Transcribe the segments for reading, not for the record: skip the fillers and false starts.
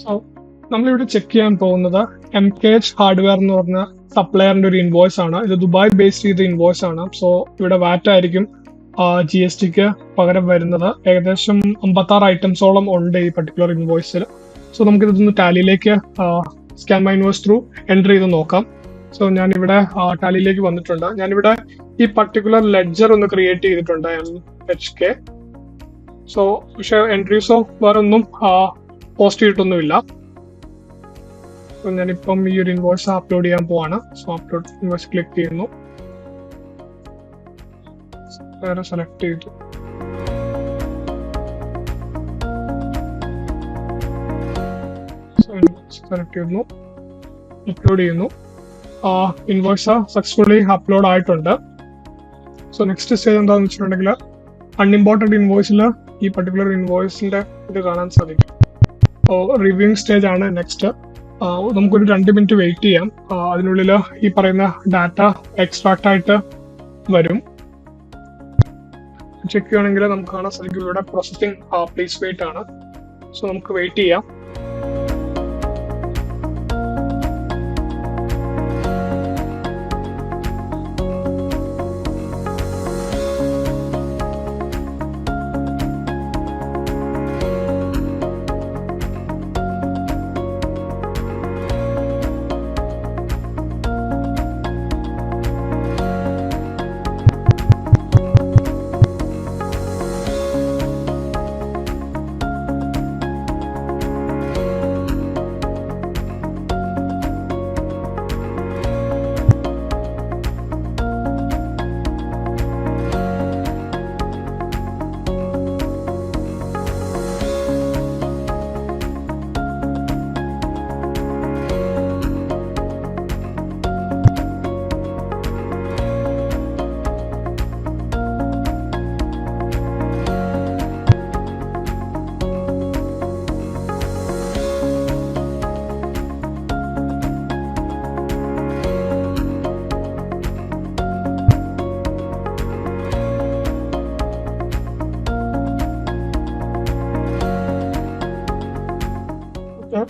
So നമ്മളിവിടെ check ചെയ്യാൻ പോകുന്നത് MKH ഹാർഡ്വെയർ എന്ന് പറഞ്ഞ സപ്ലയറിന്റെ ഒരു ഇൻവോയ്സ് ആണ്. ഇത് ദുബായ് ബേസ്ഡ് ചെയ്ത ഇൻവോയ്സ് ആണ്. സോ ഇവിടെ വാറ്റ് ആയിരിക്കും GSTക്ക് പകരം വരുന്നത്. ഏകദേശം 56 ഐറ്റംസോളം ഉണ്ട് ഈ പർട്ടിക്കുലർ ഇൻവോയ്സിൽ. സോ നമുക്ക് ഇതൊന്ന് ടാലിയിലേക്ക് scan my invoice through enter ചെയ്ത് നോക്കാം. സോ ഞാനിവിടെ ടാലിയിലേക്ക് വന്നിട്ടുണ്ട്. ഞാനിവിടെ ഈ പർട്ടിക്കുലർ ലെഡ്ജർ ഒന്ന് ക്രിയേറ്റ് ചെയ്തിട്ടുണ്ട് MHK. സോ പക്ഷെ എൻട്രീസോ വേറെ ഒന്നും പോസ്റ്റ് ചെയ്തിട്ടൊന്നുമില്ല. സോ ഞാനിപ്പം ഈ ഒരു ഇൻവോയ്സ് അപ്ലോഡ് ചെയ്യാൻ പോവാണ്. സോ അപ്ലോഡ് ഇൻവോയ്സ് ക്ലിക്ക് ചെയ്യുന്നു, വേറെ സെലക്ട് ചെയ്തു. സെലക്ട് ചെയ്യുന്നു, അപ്ലോഡ് ചെയ്യുന്നു. ഇൻവോയ്സ് സക്സസ്ഫുള്ളി അപ്ലോഡ് ആയിട്ടുണ്ട്. സോ നെക്സ്റ്റ് സ്റ്റേജ് എന്താണെന്ന് വെച്ചിട്ടുണ്ടെങ്കിൽ അൺഇമ്പോർട്ടൻറ്റ് ഇൻവോയ്സിൽ ഈ പർട്ടിക്കുലർ ഇൻവോയ്സിന്റെ ഇത് കാണാൻ സാധിക്കും. റിവ്യൂയിങ് സ്റ്റേജ് ആണ് നെക്സ്റ്റ്. നമുക്കൊരു 2 മിനിറ്റ് വെയിറ്റ് ചെയ്യാം. അതിനുള്ളിൽ ഈ പറയുന്ന ഡാറ്റ എക്സ്ട്രാക്ട് ആയിട്ട് വരും. ചെക്ക് ചെയ്യുകയാണെങ്കിൽ നമുക്ക് കാണാൻ സാധിക്കും ഇവിടെ പ്രോസസിങ് പ്ലീസ് വെയിറ്റ് ആണ്. സോ നമുക്ക് വെയിറ്റ് ചെയ്യാം.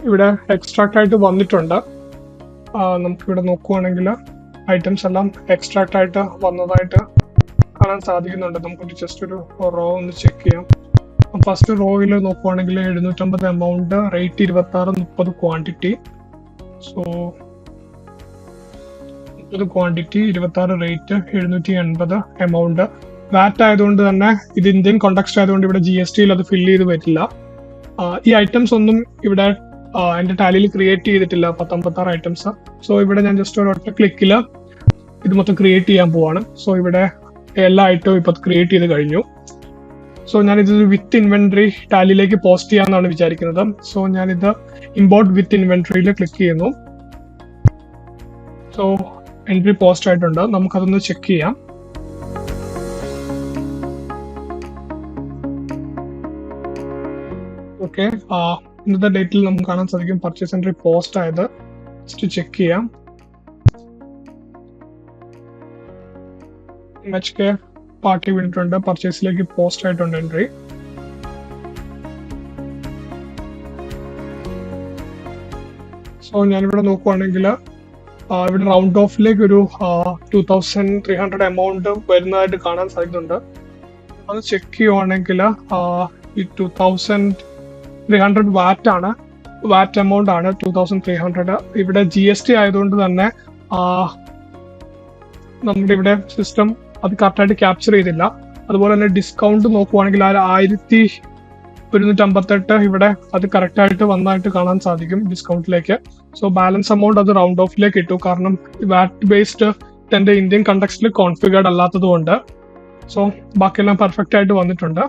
ഇവിടെ എക്സ്ട്രാക്ട് ആയിട്ട് വന്നിട്ടുണ്ട്. നമുക്കിവിടെ നോക്കുവാണെങ്കിൽ ഐറ്റംസ് എല്ലാം എക്സ്ട്രാക്ട് ആയിട്ട് വന്നതായിട്ട് കാണാൻ സാധിക്കുന്നുണ്ട്. നമുക്ക് ജസ്റ്റ് ഒരു റോ ഒന്ന് ചെക്ക് ചെയ്യാം. ഫസ്റ്റ് റോയിൽ നോക്കുവാണെങ്കിൽ 750 amount, rate 26, 30 quantity. So 30 quantity, 26 rate, 780 amount. VAT ആയതുകൊണ്ട് തന്നെ ഇത് ഇന്ത്യൻ കോണ്ടെക്സ്റ്റ് ആയതുകൊണ്ട് ഇവിടെ GSTയിൽ അത് ഫില്ല് ചെയ്ത് വരില്ല. ഈ ഐറ്റംസ് ഒന്നും ഇവിടെ എന്റെ ടാലിയിൽ ക്രിയേറ്റ് ചെയ്തിട്ടില്ല, 56 ഐറ്റംസ്. സോ ഇവിടെ ഞാൻ ജസ്റ്റ് ഒരു ഒറ്റ ക്ലിക്കിൽ ഇത് മൊത്തം ക്രിയേറ്റ് ചെയ്യാൻ പോവാണ്. സോ ഇവിടെ എല്ലാ ഐറ്റവും ഇപ്പൊ ക്രിയേറ്റ് ചെയ്ത് കഴിഞ്ഞു. സോ ഞാനിത് വിത്ത് ഇൻവെന്ററി ടാലിയിലേക്ക് പോസ്റ്റ് ചെയ്യാന്നാണ് വിചാരിക്കുന്നത്. സോ ഞാനിത് ഇമ്പോർട്ട് വിത്ത് ഇൻവെന്ററിയിൽ ക്ലിക്ക് ചെയ്യുന്നു. സോ എൻട്രി പോസ്റ്റ് ആയിട്ടുണ്ട്. നമുക്കതൊന്ന് ചെക്ക് ചെയ്യാം. ഓക്കെ, ഇന്നത്തെ ഡേറ്റിൽ നമുക്ക് കാണാൻ സാധിക്കും പർച്ചേസ് എൻട്രി പോസ്റ്റ് ആയത്. ജസ്റ്റ് ചെക്ക് ചെയ്യാം. MHK പാർട്ടി വീണിട്ടുണ്ട്, പർച്ചേസിലേക്ക് പോസ്റ്റ് ആയിട്ടുണ്ട് എൻട്രി. സോ ഞാനിവിടെ നോക്കുവാണെങ്കിൽ ഇവിടെ റൗണ്ട് ഓഫിലേക്ക് ഒരു 2300 എമൗണ്ട് വരുന്നതായിട്ട് കാണാൻ സാധിക്കുന്നുണ്ട്. അത് ചെക്ക് ചെയ്യുവാണെങ്കിൽ ഈ 2300 വാറ്റ് ആണ്, വാറ്റ് എമൗണ്ട് ആണ് 2300. ഇവിടെ GST ആയതുകൊണ്ട് തന്നെ നമ്മുടെ ഇവിടെ സിസ്റ്റം അത് കറക്റ്റായിട്ട് ക്യാപ്ചർ ചെയ്തില്ല. അതുപോലെ തന്നെ ഡിസ്കൗണ്ട് നോക്കുവാണെങ്കിൽ 1158 ഇവിടെ അത് കറക്റ്റായിട്ട് വന്നതായിട്ട് കാണാൻ സാധിക്കും ഡിസ്കൗണ്ടിലേക്ക്. സോ ബാലൻസ് എമൗണ്ട് അത് റൗണ്ട് ഓഫിലേക്ക് ഇട്ടു, കാരണം വാറ്റ് ബേസ്ഡ് എന്റെ ഇന്ത്യൻ കണ്ടക്സ്റ്റിൽ കോൺഫിഗേർഡ് അല്ലാത്തത് കൊണ്ട്. സോ ബാക്കിയെല്ലാം പെർഫെക്റ്റ് ആയിട്ട് വന്നിട്ടുണ്ട്.